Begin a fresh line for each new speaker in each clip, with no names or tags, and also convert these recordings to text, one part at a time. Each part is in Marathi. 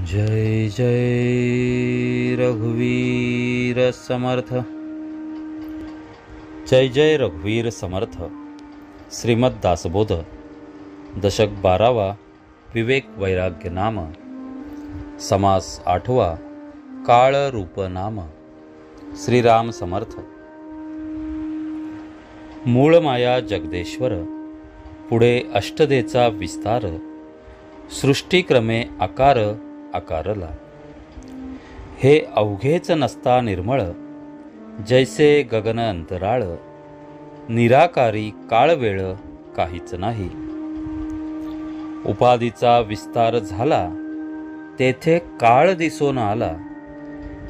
जय जय रघुवीर समर्थ। जय जय रघुवीर समर्थ। श्रीमद दासबोध दशक 12वा विवेक वैराग्य नाम समास 8वा काळ रूप नाम। श्रीराम समर्थ। मूळ माया जगदेश्वर पुढे अष्टदेचा विस्तार सृष्टीक्रमे आकार आकारला। हे अवघेच नसता निर्मळ जैसे गगन अंतराळ निराकारी काळ वेळ काहीच नाही। उपाधीचा विस्तार झाला तेथे काळ दिसून आला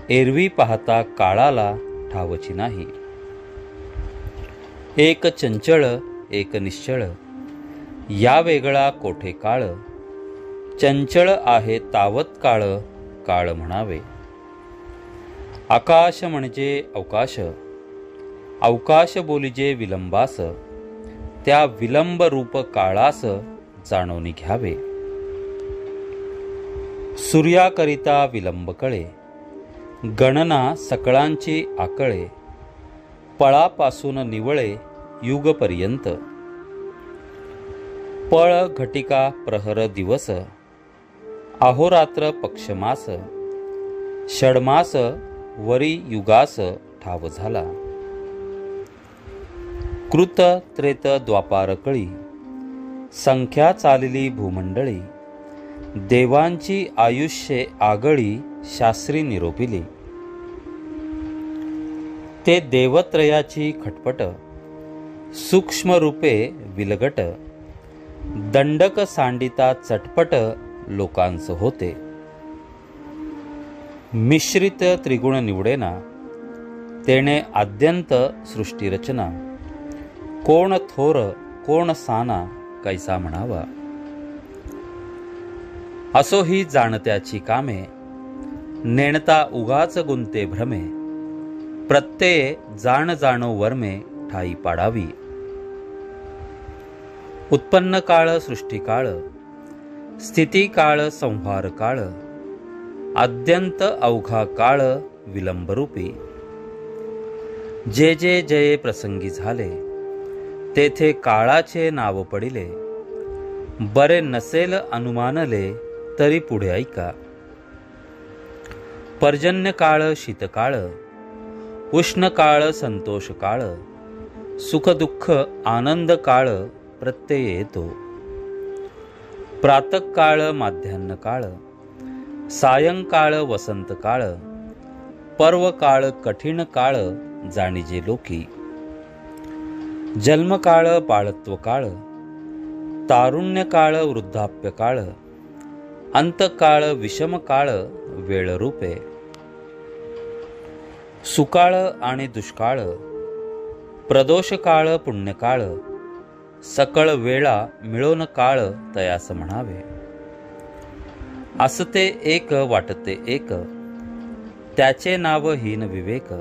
एरवी पाहता काळाला ठावची नाही। एक चंचळ एक निश्चळ या वेगळा कोठे काळ चंचळ आहे तावत काळ काळ म्हणावे। आकाश म्हणजे अवकाश अवकाश बोलिजे विलंबास त्या विलंब रूप काळास जाणून घ्यावे। सूर्याकरिता विलंब कळे गणना सकळांची आकळे पळापासून निवळे युगपर्यंत। पळ घटिका प्रहर दिवस अहोरात्र पक्षमास षडमास वरी युगास ठाव झाला। कृत त्रेत द्वापार कळी संख्या चालली भूमंडळी देवांची आयुष्ये आगळी शास्त्री निरोपिली। ते देवत्रयाची खटपट सूक्ष्म रूपे विलगट दंडक सांडिता चटपट लोकांच होते। मिश्रित त्रिगुण निवडेना तेने आद्यंत सृष्टी रचना कोण थोर कोण साना कैसा म्हणावा। असो ही जाणत्याची कामे नेणता उगाच गुंते भ्रमे प्रत्यये जाण जाणो वर्मे ठाई पाडावी। उत्पन्न काळ सृष्टी काळ स्थिती काळ संहार काळ आद्यंत अवघा काळ विलंबरूपी। जे जे जये प्रसंगी झाले तेथे काळाचे नाव पडिले बरे नसेल अनुमानले तरी पुढे ऐका। पर्जन्य काळ शीतकाळ उष्ण काळ संतोष काळ सुख दुःख आनंद काळ प्रत्यय येतो। प्रातः काळ माध्यान्ह काळ सायंकाळ वसंत काळ पर्व काळ कठीण काळ जाणीजे लोकी। जन्म काळ बाळत्व काळ तारुण्य काळ वृद्धाप्य काळ अंतकाळ विषम काळ वेळ रूपे। सुकाळ आणि दुष्काळ प्रदोष काळ पुण्यकाळ सकळ वेळा मिळून काळ तयास म्हणावे। असते एक वाटते एक त्याचे नाव हीन विवेक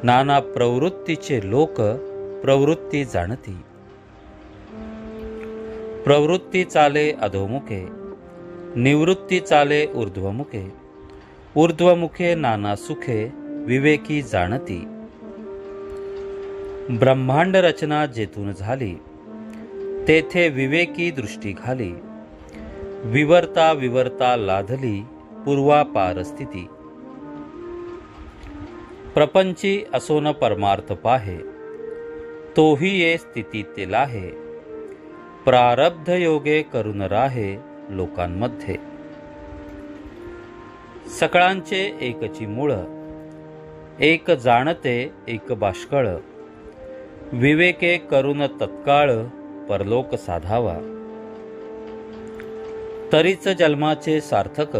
नाना प्रवृत्तीचे लोक प्रवृत्ती जाणती। प्रवृत्ती चाले अधोमुखे निवृत्ती चाले ऊर्ध्वमुखे ऊर्ध्वमुखे नाना सुखे विवेकी जाणती। ब्रह्मांड रचना जेथून झाली तेथे विवेकी दृष्टी घाली विवर्ता विवर्ता लाधली पूर्वापार स्थिती। प्रपंची असोन परमार्थ पाहे तोही ये स्थिती ते लाहे प्रारब्ध योगे करून राहे लोकांमध्ये। सकळांचे एकची मूळ एक जाणते एक बाष्कळ विवेके करून तत्काळ परलोक साधावा। तरीच जन्माचे सार्थक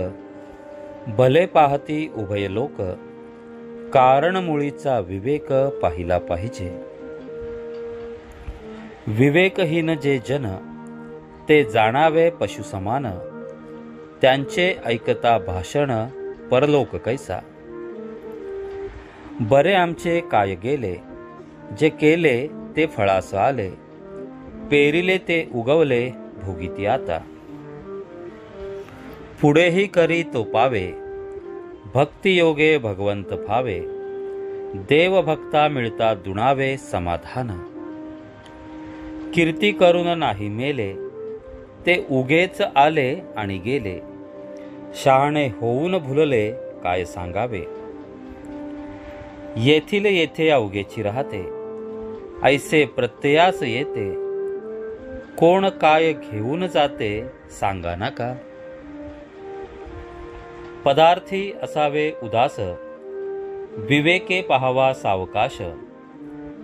भले पाहती उभय लोक कारण मुळीचा विवेक पाहिला पाहिजे। विवेकहीन जे जन ते जाणावे पशु समान त्यांचे ऐकता भाषण परलोक कैसा। बरे आमचे काय गेले जे केले ते फळास आले पेरिले ते उगवले भोगिती आता। पुढेही करी तो पावे, भक्तियोगे भगवंत भावे, देवभक्ता मिळता दुणावे समाधान. कीर्ती करून नाही मेले, ते उगेच आले आणि गेले, शहाणे होऊन भुलले काय सांगावे. येथील येथे अवघेची राहते, ऐसे प्रत्ययास येते, कोण काय घेऊन जाते सांगा नका. पदार्थी असावे उदास, विवेके पाहावा सावकाश,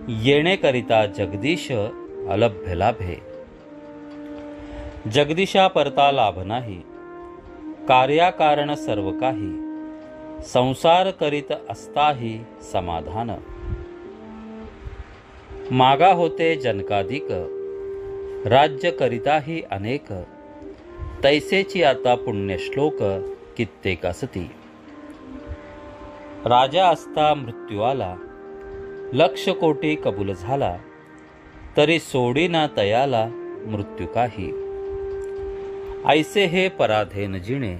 येणे करिता जगदीश अलभ्य लाभे. जगदीशा परता लाभ नाही, कार्याकारण सर्व काही, संसार करीत असताही समाधान. मागा होते जनकाधिक, राज्य करिताही अनेक, तैसेची आता पुण्यश्लोक कित्येक असती. राजा असता मृत्यू आला, लक्ष कोटी कबूल झाला, तरी सोडीना तयाला मृत्यू काही. ऐसे हे पराधीन जिणे,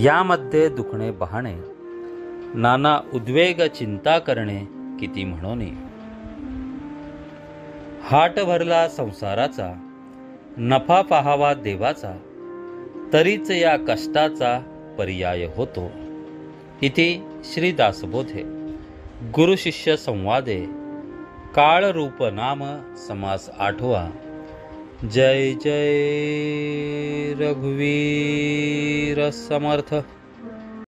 यामध्ये दुखणे बहाणे, नाना उद्वेग चिंता करणे किती म्हणोनी. हाट भरला संसाराचा, नफा पाहावा देवाचा, तरीच या कष्टाचा पर्याय होतो. इति श्री दासबोधे गुरु शिष्य संवादे काळ रूप नाम समास 8वा. जय जय रघुवीर समर्थ.